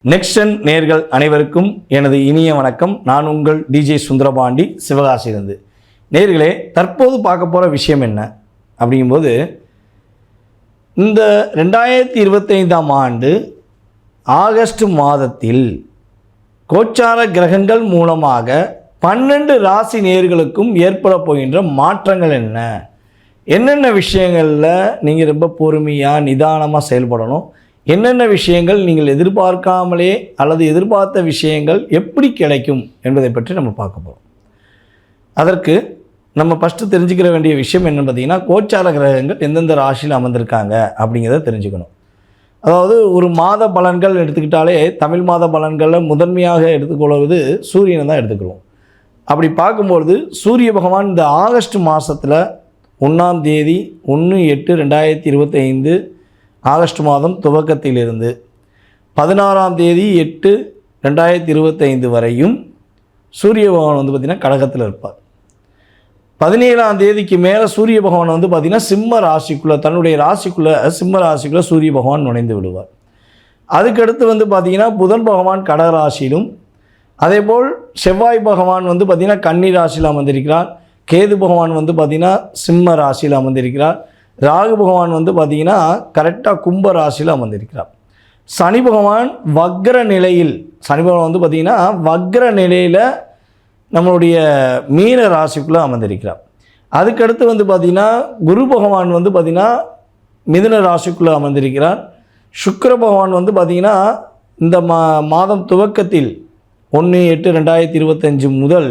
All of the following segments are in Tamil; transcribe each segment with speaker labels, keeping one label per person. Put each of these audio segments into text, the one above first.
Speaker 1: நெக்ஸ்டன் நேர்கள் அனைவருக்கும் எனது இனிய வணக்கம். நான் உங்கள் டிஜே சுந்தரபாண்டி, சிவகாசியிலிருந்து. நேர்களே, தற்போது பார்க்க போகிற விஷயம் என்ன அப்படிங்கும்போது, இந்த 2025ஆம் ஆண்டு ஆகஸ்ட் மாதத்தில் கோச்சார கிரகங்கள் மூலமாக 12 ராசி நேர்களுக்கும் ஏற்பட போகின்ற மாற்றங்கள் என்னென்ன விஷயங்களில் நீங்கள் ரொம்ப பொறுமையாக நிதானமாக செயல்படணும், என்னென்ன விஷயங்கள் நீங்கள் எதிர்பார்க்காமலே அல்லது எதிர்பார்த்த விஷயங்கள் எப்படி கிடைக்கும் என்பதை பற்றி நம்ம பார்க்க போகிறோம். அதற்கு நம்ம ஃபஸ்ட்டு தெரிஞ்சுக்கிற வேண்டிய விஷயம் என்னென்னு பார்த்திங்கன்னா, கோச்சார கிரகங்கள் எந்தெந்த ராசியில் அமர்ந்திருக்காங்க அப்படிங்கிறத தெரிஞ்சுக்கணும். அதாவது ஒரு மாத பலன்கள் எடுத்துக்கிட்டாலே தமிழ் மாத பலன்களில் முதன்மையாக எடுத்துக்கொள்வது சூரியனை தான் எடுத்துக்கிறோம். அப்படி பார்க்கும்பொழுது சூரிய பகவான் இந்த ஆகஸ்ட் மாதத்தில் 1ஆம் தேதி 1/8/2025 ஆகஸ்ட் மாதம் துவக்கத்திலிருந்து 16ஆம் தேதி 8/2025 வரையும் சூரிய பகவான் பார்த்திங்கன்னா கடகத்தில் இருப்பார். 17ஆம் தேதிக்கு மேலே சூரிய பகவான் பார்த்திங்கன்னா சிம்ம ராசிக்குள்ளே, தன்னுடைய ராசிக்குள்ளே சிம்ம ராசிக்குள்ளே சூரிய பகவான் நுழைந்து விடுவார். அதுக்கடுத்து பார்த்திங்கன்னா புதன் பகவான் கடக ராசியிலும், அதேபோல் செவ்வாய் பகவான் பார்த்திங்கன்னா கன்னி ராசியில் அமர்ந்திருக்கிறார். கேது பகவான் பார்த்திங்கன்னா சிம்ம ராசியில் அமர்ந்திருக்கிறார். ராகு பகவான் பார்த்திங்கன்னா கரெக்டாக கும்ப ராசியில் அமர்ந்திருக்கிறார். சனி பகவான் வக்ர நிலையில், சனி பகவான் பார்த்திங்கன்னா வக்ர நிலையில் நம்மளுடைய மீன ராசிக்குள்ளே அமர்ந்திருக்கிறார். அதுக்கடுத்து பார்த்திங்கன்னா குரு பகவான் பார்த்திங்கன்னா மிதுன ராசிக்குள்ளே அமர்ந்திருக்கிறார். சுக்கிர பகவான் பார்த்திங்கன்னா இந்த மாதம் துவக்கத்தில் 1/8/2025 முதல்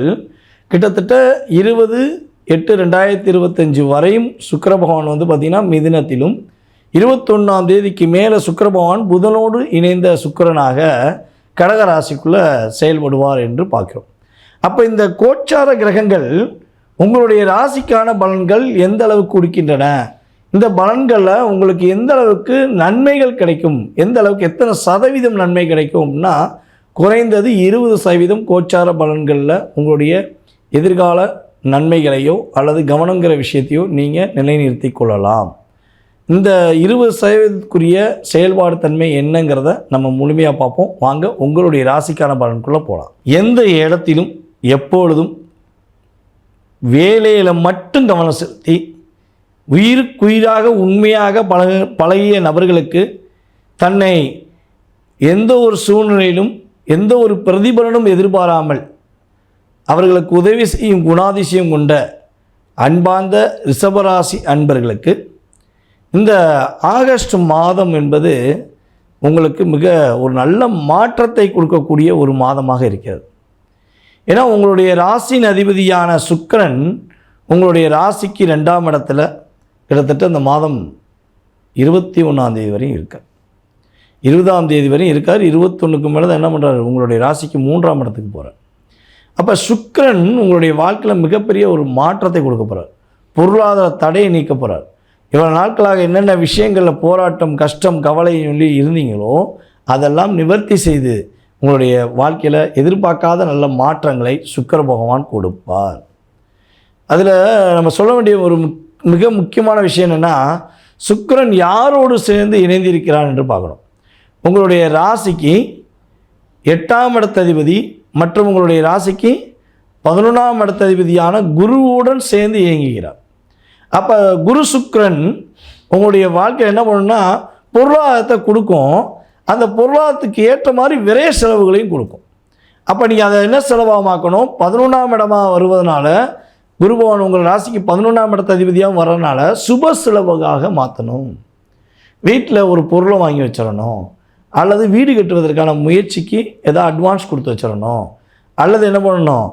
Speaker 1: கிட்டத்தட்ட 20/8/2025 வரையும் சுக்கிர பகவான் பார்த்திங்கன்னா மிதுனத்திலும், 21ஆம் தேதிக்கு மேலே சுக்கிர பகவான் புதனோடு இணைந்த சுக்கிரனாக கடக ராசிக்குள்ளே செயல்படுவார் என்று பார்க்கிறோம். அப்போ இந்த கோச்சார கிரகங்கள் உங்களுடைய ராசிக்கான பலன்கள் எந்த அளவுக்கு கொடுக்கின்றன, இந்த பலன்களில் உங்களுக்கு எந்த அளவுக்கு நன்மைகள் கிடைக்கும், எந்த அளவுக்கு எத்தனை சதவீதம் நன்மை கிடைக்கும் அப்படின்னா, குறைந்தது 20% கோச்சார பலன்களில் உங்களுடைய எதிர்கால நன்மைகளையோ அல்லது கவனங்கிற விஷயத்தையோ நீங்கள் நிலைநிறுத்தி கொள்ளலாம். இந்த 20%க்குரிய செயல்பாடு தன்மை என்னங்கிறத நம்ம முழுமையாக பார்ப்போம். வாங்க உங்களுடைய ராசிக்கான பலனுக்குள்ளே போகலாம். எந்த இடத்திலும் எப்பொழுதும் வேலையில் மட்டும் கவனம் செலுத்தி உயிருக்குயிராக உண்மையாக பழகிய நபர்களுக்கு தன்னை எந்த ஒரு சூழ்நிலையிலும் எந்த ஒரு பிரதிபலனும் எதிர்பாராமல் அவர்களுக்கு உதவி செய்யும் குணாதிசயம் கொண்ட அன்பார்ந்த ரிஷபராசி அன்பர்களுக்கு இந்த ஆகஸ்ட் மாதம் என்பது உங்களுக்கு மிக ஒரு நல்ல மாற்றத்தை கொடுக்கக்கூடிய ஒரு மாதமாக இருக்கிறது. ஏன்னா உங்களுடைய ராசியின் அதிபதியான சுக்கிரன் உங்களுடைய ராசிக்கு 2ஆம் இடத்துல கிட்டத்தட்ட இந்த மாதம் 21ஆம் தேதி வரையும் இருக்கார். 20ஆம் தேதி வரையும் இருக்கார். 21க்கு மேலே தான் என்ன பண்ணுறாரு, உங்களுடைய ராசிக்கு 3ஆம் இடத்துக்கு போகிறார். அப்போ சுக்கிரன் உங்களுடைய வாழ்க்கையில் மிகப்பெரிய ஒரு மாற்றத்தை கொடுக்க போகிறார். பொருளாதார தடையை நீக்க போகிறார். இவ்வளோ நாட்களாக என்னென்ன விஷயங்களில் போராட்டம், கஷ்டம், கவலை சொல்லி இருந்தீங்களோ அதெல்லாம் நிவர்த்தி செய்து உங்களுடைய வாழ்க்கையில் எதிர்பார்க்காத நல்ல மாற்றங்களை சுக்கிர பகவான் கொடுப்பார். அதில் நம்ம சொல்ல வேண்டிய ஒரு மிக முக்கியமான விஷயம் என்னென்னா, சுக்கிரன் யாரோடு சேர்ந்து இணைந்திருக்கிறான் என்று பார்க்கணும். உங்களுடைய ராசிக்கு 8ஆம் இடத்ததிபதி மற்றும் உங்களுடைய ராசிக்கு 11ஆம் இடத்ததிபதியான குருவுடன் சேர்ந்து இயங்குகிறார். அப்போ குரு சுக்கிரன் உங்களுடைய வாழ்க்கையில் என்ன பண்ணணும்னா பொருளாதாரத்தை கொடுக்கும். அந்த பொருளாதாரத்துக்கு ஏற்ற மாதிரி விரைய செலவுகளையும் கொடுக்கும். அப்போ நீங்கள் அதை என்ன செலவாகமாக்கணும், 11ஆம் இடமாக வருவதனால குரு பகவான் உங்கள் ராசிக்கு 11ஆம் இடத்ததிபதியாக வர்றதுனால சுப செலவுக்காக மாற்றணும். வீட்டில் ஒரு பொருளை வாங்கி வச்சிடணும், அல்லது வீடு கட்டுவதற்கான முயற்சிக்கு ஏதாவது அட்வான்ஸ் கொடுத்து வச்சிடணும், அல்லது என்ன பண்ணணும்,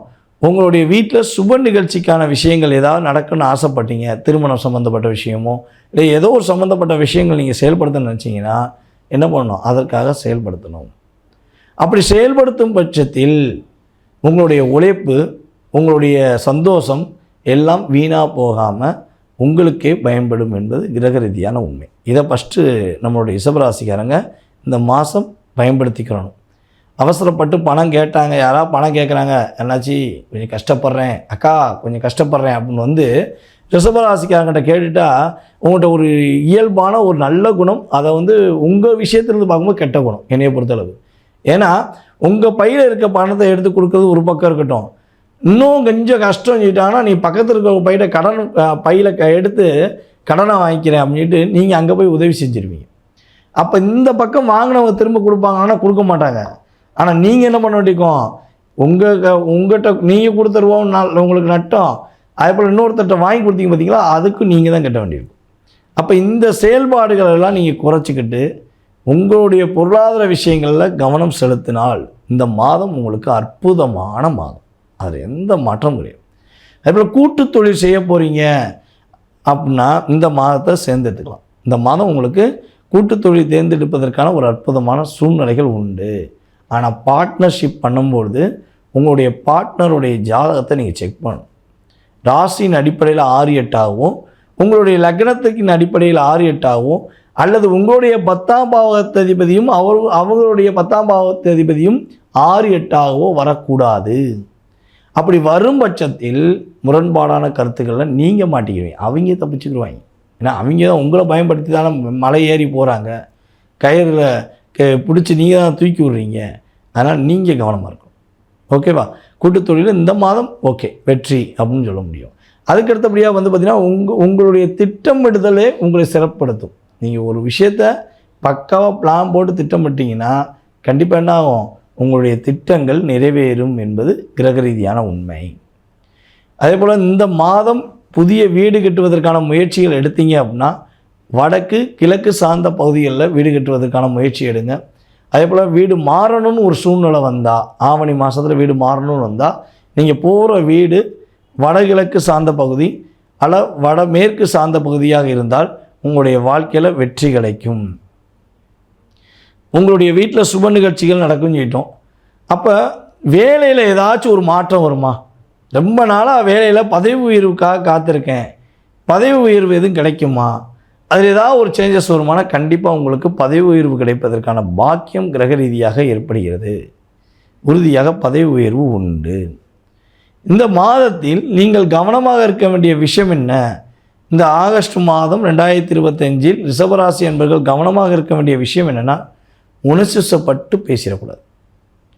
Speaker 1: உங்களுடைய வீட்டில் சுப நிகழ்ச்சிக்கான விஷயங்கள் ஏதாவது நடக்கணும்னு ஆசைப்பட்டீங்க, திருமணம் சம்மந்தப்பட்ட விஷயமோ இல்லை ஏதோ ஒரு சம்மந்தப்பட்ட விஷயங்கள் நீங்கள் செயல்படுத்தணும்னு நினச்சிங்கன்னா என்ன பண்ணணும், அதற்காக செயல்படுத்தணும். அப்படி செயல்படுத்தும் பட்சத்தில் உங்களுடைய உழைப்பு, உங்களுடைய சந்தோஷம் எல்லாம் வீணாக போகாமல் உங்களுக்கே பயன்படும் என்பது கிரக ரீதியான உண்மை. இதை ஃபஸ்ட்டு நம்மளுடைய ரிஷபராசிக்காரங்க இந்த மாதம் பயன்படுத்திக்கிறணும். அவசரப்பட்டு பணம் கேட்டாங்க, யாராவது பணம் கேட்குறாங்க, என்னாச்சு கொஞ்சம் கஷ்டப்படுறேன் அக்கா, கொஞ்சம் கஷ்டப்படுறேன் அப்படின்னு ரிஷபராசிக்காரங்கிட்ட கேட்டுட்டா உங்கள்கிட்ட ஒரு இயல்பான ஒரு நல்ல குணம், அதை உங்கள் விஷயத்துலேருந்து பார்க்கும்போது கெட்ட குணம் என்னையை பொறுத்தளவு. ஏன்னா உங்கள் பையில் இருக்க பணத்தை எடுத்து கொடுக்குறது ஒரு பக்கம் இருக்கட்டும், இன்னும் கொஞ்சம் கஷ்டம் சொல்லிட்டாங்கன்னா நீ பக்கத்தில் இருக்க பையில் எடுத்து கடனை வாங்கிக்கிறேன் அப்படின்ட்டு நீங்கள் அங்கே போய் உதவி செஞ்சுருவீங்க. அப்போ இந்த பக்கம் வாங்கினவங்க திரும்ப கொடுப்பாங்கன்னா கொடுக்க மாட்டாங்க. ஆனால் நீங்கள் என்ன பண்ண வேண்டியிருக்கோம், உங்கள்கிட்ட நீங்கள் கொடுத்துருவோம் உங்களுக்கு நட்டம், அதே போல் இன்னொருத்தட்ட வாங்கி கொடுத்தீங்க பார்த்தீங்களா, அதுக்கு நீங்கள் தான் கட்ட வேண்டியிருக்கும். அப்போ இந்த செயல்பாடுகள் எல்லாம் நீங்கள் குறைச்சிக்கிட்டு உங்களுடைய பொருளாதார விஷயங்களில் கவனம் செலுத்தினால் இந்த மாதம் உங்களுக்கு அற்புதமான மாதம், அதில் எந்த மாற்றமும் கிடையாது. அதேபோல் கூட்டு தொழில் செய்ய போகிறீங்க அப்படின்னா இந்த மாதத்தை சேர்ந்தெடுத்துக்கலாம். இந்த மாதம் உங்களுக்கு கூட்டு தொழில் தேர்ந்தெடுப்பதற்கான ஒரு அற்புதமான சூழ்நிலைகள் உண்டு. ஆனால் பார்ட்னர்ஷிப் பண்ணும்பொழுது உங்களுடைய பார்ட்னருடைய ஜாதகத்தை நீங்கள் செக் பண்ணணும். ராசியின் அடிப்படையில் 6-8 ஆகவும், உங்களுடைய லக்னத்துக்கின் அடிப்படையில் 6-8 ஆகவும், அல்லது உங்களுடைய 10ஆம் பாவத்ததிபதியும் அவங்களுடைய 10ஆம் பாவத்ததிபதியும் 6-8 ஆகவோ வரக்கூடாது. அப்படி வரும் பட்சத்தில் முரண்பாடான கருத்துக்களில் நீங்கள் மாட்டிக்குவீங்க, அவங்க தப்பிச்சுக்கிடுவாங்க. ஏன்னா அவங்க தான் உங்களை பயன்படுத்தி தானே மலை ஏறி போகிறாங்க, கயிறில் பிடிச்சி நீங்கள் தான் தூக்கி விட்றீங்க. அதனால் நீங்கள் கவனமாக இருக்கணும். ஓகேவா? கூட்டுத்தொழில் இந்த மாதம் ஓகே வெற்றி அப்படின்னு சொல்ல முடியும். அதுக்கடுத்தபடியாக பார்த்திங்கன்னா உங்களுடைய திட்டமிடுதலே உங்களை சிறப்படுத்தும். நீங்கள் ஒரு விஷயத்தை பக்காவாக பிளான் போட்டு திட்டமிட்டிங்கன்னா கண்டிப்பாக என்ன ஆகும், உங்களுடைய திட்டங்கள் நிறைவேறும் என்பது கிரக ரீதியான உண்மை. அதே போல் இந்த மாதம் புதிய வீடு கட்டுவதற்கான முயற்சிகள் எடுத்தீங்க அப்படின்னா வடக்கு கிழக்கு சார்ந்த பகுதிகளில் வீடு கட்டுவதற்கான முயற்சி எடுங்க. அதே போல் வீடு மாறணும்னு ஒரு சூழ்நிலை வந்தால், ஆவணி மாதத்தில் வீடு மாறணும்னு வந்தால் நீங்கள் போகிற வீடு வடகிழக்கு சார்ந்த பகுதி அல்ல வடமேற்கு சார்ந்த பகுதியாக இருந்தால் உங்களுடைய வாழ்க்கையில் வெற்றி கிடைக்கும். உங்களுடைய வீட்டில் சுப நிகழ்ச்சிகள் நடக்கும்னு சொல்லிட்டோம். அப்போ வேலையில் ஏதாச்சும் ஒரு மாற்றம் வருமா? ரொம்ப நாளாக வேலையில் பதவி உயர்வுக்காக காத்திருக்கேன், பதவி உயர்வு எதுவும் கிடைக்குமா? அதில் ஏதாவது ஒரு சேஞ்சஸ் வருமானா கண்டிப்பாக உங்களுக்கு பதவி உயர்வு கிடைப்பதற்கான பாக்கியம் கிரக ரீதியாக ஏற்படுகிறது. உறுதியாக பதவி உயர்வு உண்டு. இந்த மாதத்தில் நீங்கள் கவனமாக இருக்க வேண்டிய விஷயம் என்ன? இந்த ஆகஸ்ட் மாதம் 2025 ரிஷபராசி என்பவர்கள் கவனமாக இருக்க வேண்டிய விஷயம் என்னென்னா, உணர்ச்சிப்பட்டு பேசிடக்கூடாது.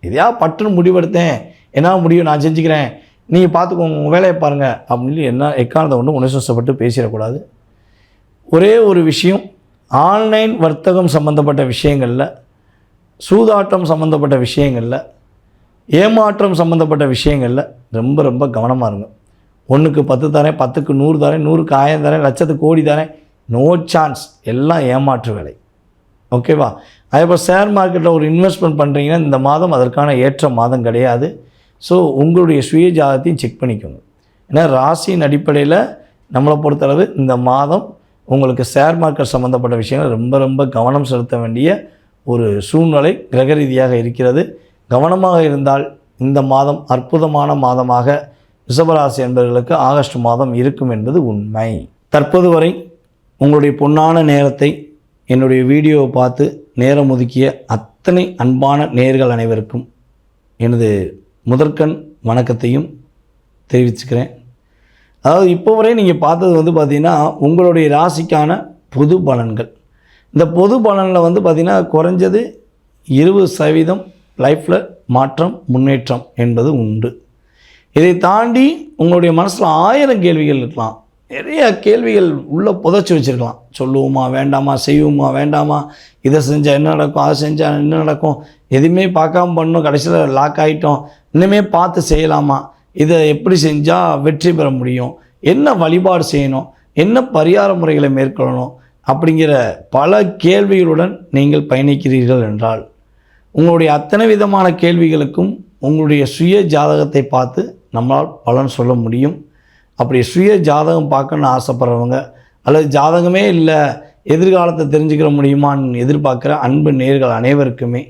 Speaker 1: எதையா பட்டுன்னு முடிவெடுத்தேன், என்ன முடியும் நான் செஞ்சுக்கிறேன், நீங்கள் பார்த்துக்கோங்க உங்கள் வேலையை பாருங்கள் அப்படின்னு என்ன எக்காரணத்தை கொண்டு உணர்ச்சிப்பட்டு பேசிடக்கூடாது. ஒரே ஒரு விஷயம், ஆன்லைன் வர்த்தகம் சம்மந்தப்பட்ட விஷயங்களில், சூதாட்டம் சம்மந்தப்பட்ட விஷயங்களில், ஏமாற்றம் சம்மந்தப்பட்ட விஷயங்களில் ரொம்ப ரொம்ப கவனமாக இருங்க. 1க்கு 10 தரேன், 10க்கு 100 தரேன், 100க்கு 1000 தரேன், 1,00,000 கோடி தரேன், நோ சான்ஸ், எல்லாம் ஏமாற்று வேலை. ஓகேவா? அதேபோல் ஷேர் மார்க்கெட்டில் ஒரு இன்வெஸ்ட்மெண்ட் பண்ணுறீங்கன்னா இந்த மாதம் அதற்கான ஏற்ற மாதம் கிடையாது. ஸோ உங்களுடைய சுய ஜாதகத்தையும் செக் பண்ணிக்கோங்க. ஏன்னா ராசியின் அடிப்படையில் நம்மளை பொறுத்தளவு இந்த மாதம் உங்களுக்கு ஷேர் மார்க்கெட் சம்மந்தப்பட்ட விஷயங்கள் ரொம்ப ரொம்ப கவனம் செலுத்த வேண்டிய ஒரு சூழ்நிலை கிரக ரீதியாக இருக்கிறது. கவனமாக இருந்தால் இந்த மாதம் அற்புதமான மாதமாக ரிஷபராசி என்பவர்களுக்கு ஆகஸ்ட் மாதம் இருக்கும் என்பது உண்மை. தற்போது வரை உங்களுடைய பொன்னான நேரத்தை என்னுடைய வீடியோவை பார்த்து நேரம் ஒதுக்கிய அத்தனை அன்பான நேயர்கள் அனைவருக்கும் எனது முதற்கண் வணக்கத்தையும் தெரிவிச்சுக்கிறேன். அதாவது இப்போ வரை நீங்கள் பார்த்தது பார்த்திங்கன்னா உங்களுடைய ராசிக்கான பொது பலன்கள். இந்த பொது பலனில் பார்த்திங்கன்னா குறைஞ்சது 20% லைஃப்பில் மாற்றம் முன்னேற்றம் என்பது உண்டு. இதை தாண்டி உங்களுடைய மனசில் 1000 கேள்விகள் இருக்கலாம், நிறைய கேள்விகள் உள்ளே புதைச்சி வச்சுருக்கலாம். சொல்லுவோமா வேண்டாமா, செய்வோமா வேண்டாமா, இதை செஞ்சால் என்ன நடக்கும், அதை செஞ்சால் என்ன நடக்கும், எதுவுமே பார்க்காம பண்ணணும், கடைசியில் லாக் ஆகிட்டோம், இன்னுமே பார்த்து செய்யலாமா, இதை எப்படி செஞ்சால் வெற்றி பெற முடியும், என்ன வழிபாடு செய்யணும், என்ன பரிகார முறைகளை மேற்கொள்ளணும் அப்படிங்கிற பல கேள்விகளுடன் நீங்கள் பயணிக்கிறீர்கள் என்றால் உங்களுடைய அத்தனை விதமான கேள்விகளுக்கும் உங்களுடைய சுய ஜாதகத்தை பார்த்து நம்மளால் பலன் சொல்ல முடியும். அப்படி சுய ஜாதகம் பார்க்கணுன்னு ஆசைப்படுறவங்க அல்லது ஜாதகமே இல்லை எதிர்காலத்தை தெரிஞ்சுக்கிற முடியுமான்னு எதிர்பார்க்குற அன்பு நேயர்கள் அனைவருக்குமே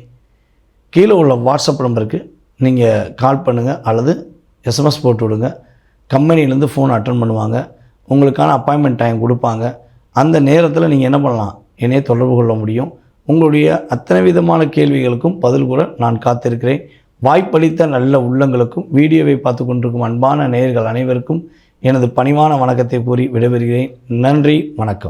Speaker 1: கீழே உள்ள வாட்ஸ்அப் நம்பருக்கு நீங்கள் கால் பண்ணுங்கள் அல்லது எஸ்எம்எஸ் போட்டு விடுங்க. கம்பெனிலேருந்து ஃபோன் அட்டன் பண்ணுவாங்க, உங்களுக்கான அப்பாயின்மெண்ட் டைம் கொடுப்பாங்க. அந்த நேரத்தில் நீங்கள் என்ன பண்ணலாம், என்னையே தொடர்பு கொள்ள முடியும். உங்களுடைய அத்தனை விதமான கேள்விகளுக்கும் பதில் கூற நான் காத்திருக்கிறேன். வாய்ப்பளித்த நல்ல உள்ளங்களுக்கும் வீடியோவை பார்த்து கொண்டிருக்கும் அன்பான நேயர்கள் அனைவருக்கும் எனது பணிவான வணக்கத்தை கூறி விடைபெறுகிறேன். நன்றி, வணக்கம்.